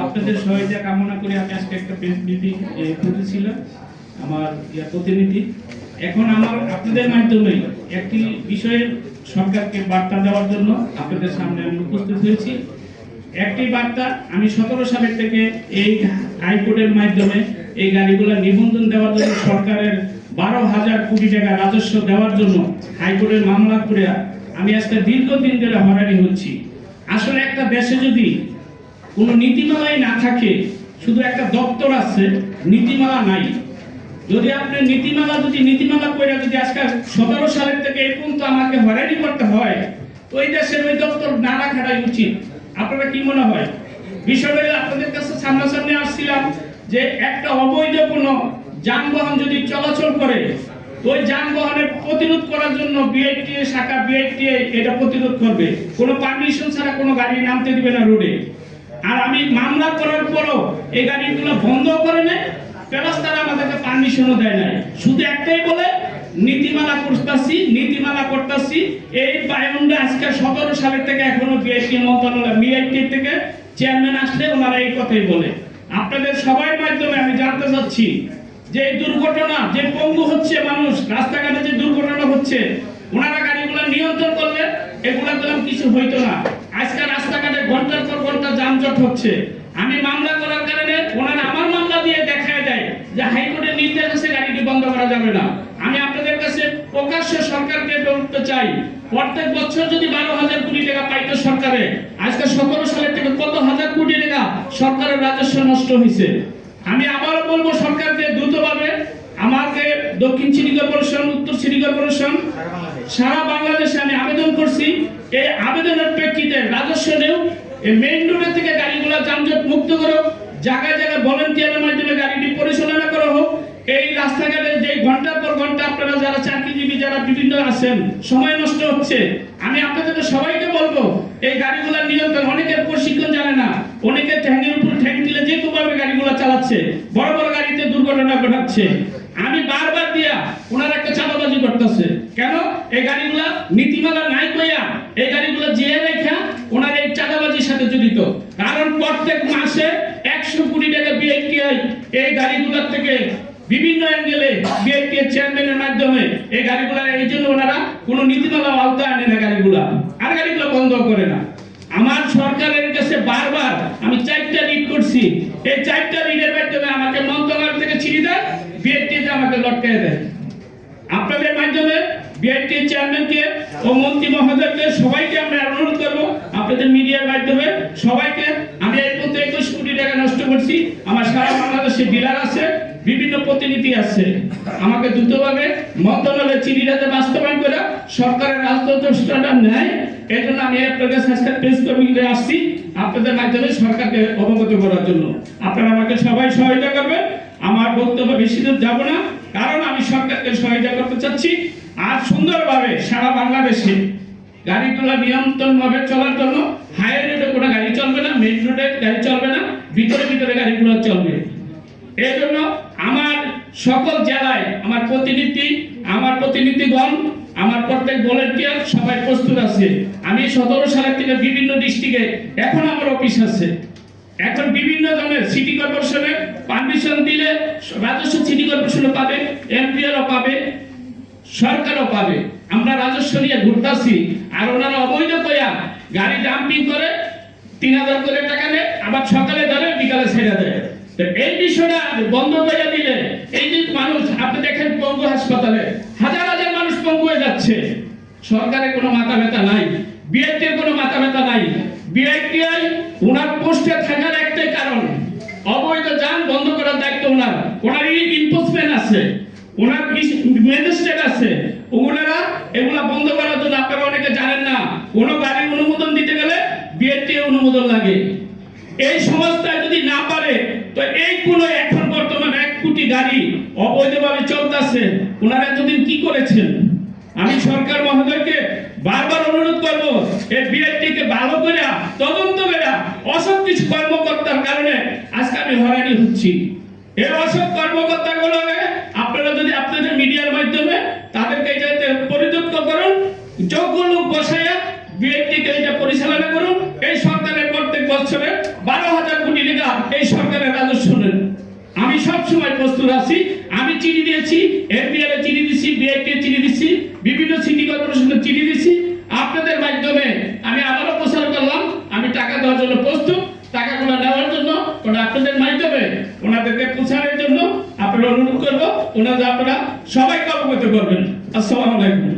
আপনাদের সহযোগিতা কামনা করে আমি আজকে একটা প্রেস মিটিং করেছিলাম আমার প্রতিনিধি। এখন আমার আপনাদের মাধ্যমে একটি বিষয়ে সরকারকে বার্তা দেওয়ার জন্য আপনাদের সামনে আমি উপস্থিত হয়েছি। একটি বার্তা, আমি 17 সালের থেকে এই হাইকোর্টের মাধ্যমে এই গাড়িগুলো নিবন্ধন দেওয়ার জন্য সরকারের 12,000 কোটি টাকা রাজস্ব দেওয়ার জন্য হাইকোর্টের মামলা করে আমি আজকে দীর্ঘদিন ধরে হয়রানি হচ্ছি। আসলে একটা দেশে যদি কোনো নীতিমালাই না থাকে, শুধু একটা দপ্তর আছে, নীতিমালা নাই। যদি আপনি নীতিমালা করে যদি আজকে 17 সালের থেকে এই পর্যন্ত আমাকে হয়রানি করতে হয়, তো এই দেশের ওই দপ্তর না রাখাটাই উচিত। আপনারা কি মনে হয়? বিষয়টা আপনাদের কাছে সামনাসামনি আসছিলাম যে একটা অবৈধ কোনো যানবাহন যদি চলাচল করে, ওই যানবাহনের প্রতিরোধ করার জন্য বিআইটিএ শাখা বিআইটিএ এটা প্রতিরোধ করবে, কোনো পারমিশন ছাড়া কোনো গাড়ি নামতে দিবে না রোডে। আর আমি মামলা করার পরও এই গাড়িগুলো বন্ধ করে নেয়, প্লাস তারা আমাদেরকে পারমিশনও দেয় না। শুধু একটাই বলে নীতিমালা করতেছি। এই বায়ুন্ডে আজকে 17 সালের থেকে এখনো বিআইটি মন্ত্রণালয় বিআইটি থেকে চেয়ারম্যান আসলে ওনারা এই কথাই বলে। আপনাদের সবার মাধ্যমে আমি জানতে চাচ্ছি যে এই দুর্ঘটনা, যে পঙ্গু হচ্ছে মানুষ, রাস্তাঘাটে যে দুর্ঘটনা হচ্ছে, ওনারা গাড়িগুলো নিয়ন্ত্রণ করলে এগুলা দিলাম কিছু হইতো না। আজকে রাস্তাঘাটে ঘন্টার পর ঘন্টা যানজট হচ্ছে। আমি মামলা করার কারণে ওনারা আমার মামলা দিয়ে দেখায় দেয় যে হাইকোর্টের নির্দেশ আছে গাড়িটি বন্ধ করা যাবে না। আমি আপনাদের কাছে প্রকাশ্যে সরকারকে বলতে চাই, প্রত্যেক বছর যদি 12,000 কোটি টাকা পাইতো সরকারে, আজকে 17 সালের থেকে কত হাজার কোটি টাকা সরকারের রাজস্ব নষ্ট হয়েছে। আমি আবারও বলবো সরকারকে দ্রুতভাবে আমাকে দক্ষিণ সিটি কর্পোরেশন, উত্তর সিটি কর্পোরেশন, সারা বাংলাদেশে আমি আবেদন করছি, এই আবেদনের প্রেক্ষিতে রাজস্ব নেও, এই মেইন রোডের থেকে গাড়িগুলো যানজট মুক্ত করো, জায়গায় জায়গায় ভলান্টিয়ারের মাধ্যমে গাড়িটি পরিচালনা করা হোক। এই রাস্তাঘাটে যে ঘন্টার পর ঘন্টা আপনারা যারা চাকরিজীবী যারা বিভিন্ন আছেন, সময় নষ্ট হচ্ছে। আমি আপনাদের সবাইকে বলবো এই গাড়িগুলোর নিয়ন্ত্রণ, অনেকের প্রশিক্ষণ জানে না, অনেকে ঠ্যাংয়ের উপর ঠ্যাং দিলে যে কোনোভাবে গাড়িগুলো চালাচ্ছে, বড় বড় গাড়িতে দুর্ঘটনা ঘটাচ্ছে। আমি বারবার দিয়া ওনারা একটা চাঁদাবাজি করতেছে। কেন? এই গাড়িগুলা নীতিমালা নাই কইয়া এই গাড়িগুলো জিয়ে রেখা ওনারা এই চাঁদাবাজির সাথে জড়িত। কারণ প্রত্যেক মাসে 100 কোটি টাকা বিআইটিআই এই গাড়িগুলোর থেকে বিভিন্ন অ্যাঙ্গেলে বিআইটিএ চেয়ারম্যানের মাধ্যমে এই গাড়িগুলো, এই জন্য ওনারা কোনো নীতিমালা আওতায় আনে না গাড়িগুলা, আর গাড়িগুলো বন্ধ করে না। আমার সরকারের কাছে বারবার আমি 4টা রিট করছি, এই 4টা রিটের মাধ্যমে আমাকে মন্ত্রণালয় থেকে ছিঁড়ে দেয়, বিআইটিএ আমাকে লটকায় দেয়। আপনাদের মাধ্যমে বিআইটিএ চেয়ারম্যানকে ও মন্ত্রী মহোদয়কে সবাইকে আমরা অনুরোধ করবো, আপনাদের মিডিয়ার মাধ্যমে সবাইকে, আমি এই পর্যন্ত 21 কোটি টাকা নষ্ট করছি। আমার সারা বাংলাদেশে ডিলার আছে, বিভিন্ন প্রতিনিধি আছে, আমাকে দ্রুতভাবে মন্ত্রণালয়ের চিঠিটাতে বাস্তবায়ন করে সরকারের রাজতন্ত্রটা নেয়। এই জন্য আমি আপনাদের কাছে প্রেস কমিটিতে আসছি আপনাদের মাধ্যমে সরকারকে অবগত করার জন্য। আপনারা আমাকে সবাই সহায়তা করবেন। আমার বক্তব্য বেশি দূর যাব না, কারণ আমি সরকারকে সহায়তা করতে চাচ্ছি। আর সুন্দরভাবে সারা বাংলাদেশে গাড়িগুলো নিয়ন্ত্রণভাবে চলার জন্য হাইওয়ে রোডে কোনো গাড়ি চলবে না, মেইন রোডে গাড়ি চলবে না, ভিতরে গাড়িগুলো চলবে। এই জন্য আমার সকল জেলায় আমার প্রতিনিধিগণ, আমার প্রত্যেক ভলান্টিয়ার সবাই প্রস্তুত আছে। আমি 17 সালের থেকে বিভিন্ন ডিস্ট্রিক্টে এখন আমার অফিস আছে। এখন বিভিন্ন ধরনের সিটি কর্পোরেশনের পারমিশন দিলে রাজস্ব সিটি কর্পোরেশনও পাবে, এমপিআরও পাবে, সরকারও পাবে। আমরা রাজস্ব নিয়ে ঘুরতাছি, আর ওনারা অবৈধ কইয়া গাড়ি ডাম্পিং করে 3,000 করে টাকা নেয়, আবার সকালে ধরে বিকালে ছেড়ে দেয়। এই বিষয়টা বন্ধ করে দিলে এই যে মানুষ, আপনি দেখেন পঙ্গু হাসপাতালে হাজার হাজার মানুষ পঙ্গু হয়ে যাচ্ছে, সরকারের কোনো মাথা ব্যথা নাই, বিআইটির কোনো মাথা ব্যথা নাই। বিআইটিআই ওনার পোস্টে থাকার একটাই কারণ, অবৈধ যান বন্ধ করার দায়িত্ব ওনার, ওনার এনফোর্সমেন্ট আছে, ওনার ম্যাজিস্ট্রেট আছে, ওনারা এগুলা বন্ধ করার জন্য, আপনারা অনেকে জানেন না, কোনো গাড়ির অনুমোদন দিতে গেলে বিআইটিআই অনুমোদন লাগে। এই সংস্থায় যদি না পারে, তো এই কোন এখন বর্তমানে 1 কোটি গাড়ি অবৈধভাবে চলতেছে, ওনারা এতদিন কি করেছেন? আমি সরকার মহোদয়কে বারবার অনুরোধ করব, এই বিআইটিকে ভালো করে তদন্ত করে, অসৎ কিছু কর্মকর্তার কারণে আজকে আমি হয়রানি হচ্ছি। এই অসৎ কর্মকর্তাগুলো আপনারা যদি আপনাদের মিডিয়ার মাধ্যমে তাদেরকে যাতে পরিযুক্ত করুন, যোগ্য লোক বসাইয়া বিআইটিকে এটা পরিচালনা করুন। এই সরকারের প্রত্যেক বছরে 12,000 কোটি টাকা এই সরকারের রাজস্ব নেন। আমি সব সময় প্রস্তুত আছি। আমি চিঠি দিয়েছি, এনবিআর এ চিঠি দিচ্ছি, বিআইটি চিঠি দিচ্ছি, বিভিন্ন সিটি কর্পোরেশনে চিঠি দিচ্ছি। আপনাদের মাধ্যমে আমি আবারও প্রচার করলাম, আমি টাকা দেওয়ার জন্য প্রস্তুত। টাকাগুলো নেওয়ার জন্য আপনাদের মাধ্যমে ওনাদেরকে পৌঁছানোর জন্য আপনারা অনুরোধ করবো, ওনাদের আপনারা সবাইকে অবগত করবেন। আসসালামু আলাইকুম।